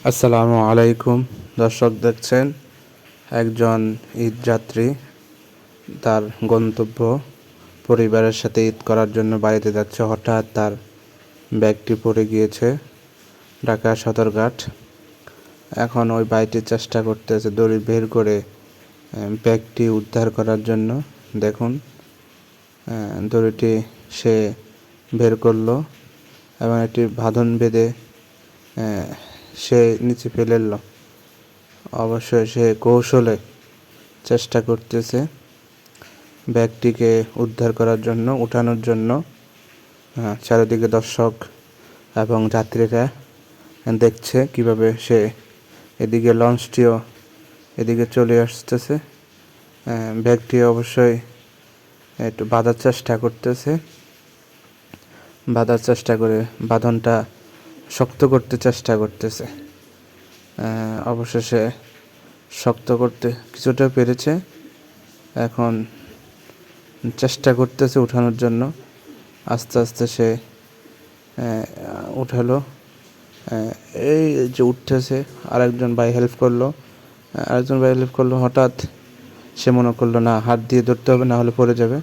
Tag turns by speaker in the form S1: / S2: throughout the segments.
S1: আসসালামু আলাইকুম। দর্শক দেখছেন একজন ঈদযাত্রী তার গন্তব্য পরিবারের সাথে ঈদ করার জন্য বাড়িতে যাচ্ছে। হঠাৎ তার ব্যাগটি পড়ে গিয়েছে ঢাকা সদরঘাট। এখন ওই ভাইটি চেষ্টা করতেছে দড়ি বের করে ব্যাগটি উদ্ধার করার জন্য। দেখুন দড়িটি সে বের করলো এবং একটি বাঁধন বেঁধে সে নিচে ফেলে এলো। অবশ্যই সে কৌশলে চেষ্টা করতেছে ব্যাগটিকে উদ্ধার করার জন্য, উঠানোর জন্য। চারিদিকে দর্শক এবং যাত্রীরা দেখছে কিভাবে সে এদিকে লঞ্চটিও এদিকে চলে আসতেছে। ব্যাগটি অবশ্যই একটু বাঁধার চেষ্টা করতেছে, বাঁধনটা শক্ত করতে চেষ্টা করতেছে। অবশেষে শক্ত করতে কিছুটা পেরেছে। এখন চেষ্টা করতেছে উঠানোর জন্য। আস্তে আস্তে সে উঠালো। এই যে উঠতেছে, আরেকজন ভাই হেল্প করলো। হঠাৎ সে মনে করলো না, হাত দিয়ে ধরতে হবে, না হলে পড়ে যাবে।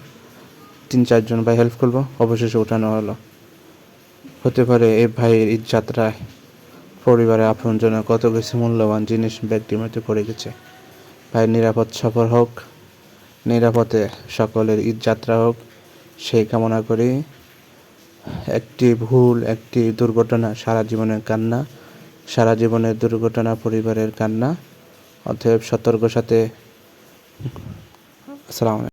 S1: 3-4 ভাই হেল্প করলো, অবশেষে উঠানো হলো। হতে পারে এই ভাইয়ের ঈদ যাত্রায় পরিবারের আপনজনের কত কিছু মূল্যবান জিনিস ব্যাগটির মধ্যে পড়ে গেছে। ভাই নিরাপদ সফর হোক, নিরাপদে সকলের ঈদ যাত্রা হোক, সেই কামনা করি। একটি দুর্ঘটনা সারা জীবনের কান্না, সারা জীবনের দুর্ঘটনা পরিবারের কান্না। অতএব সতর্ক সাথে। আসসালামু আলাইকুম।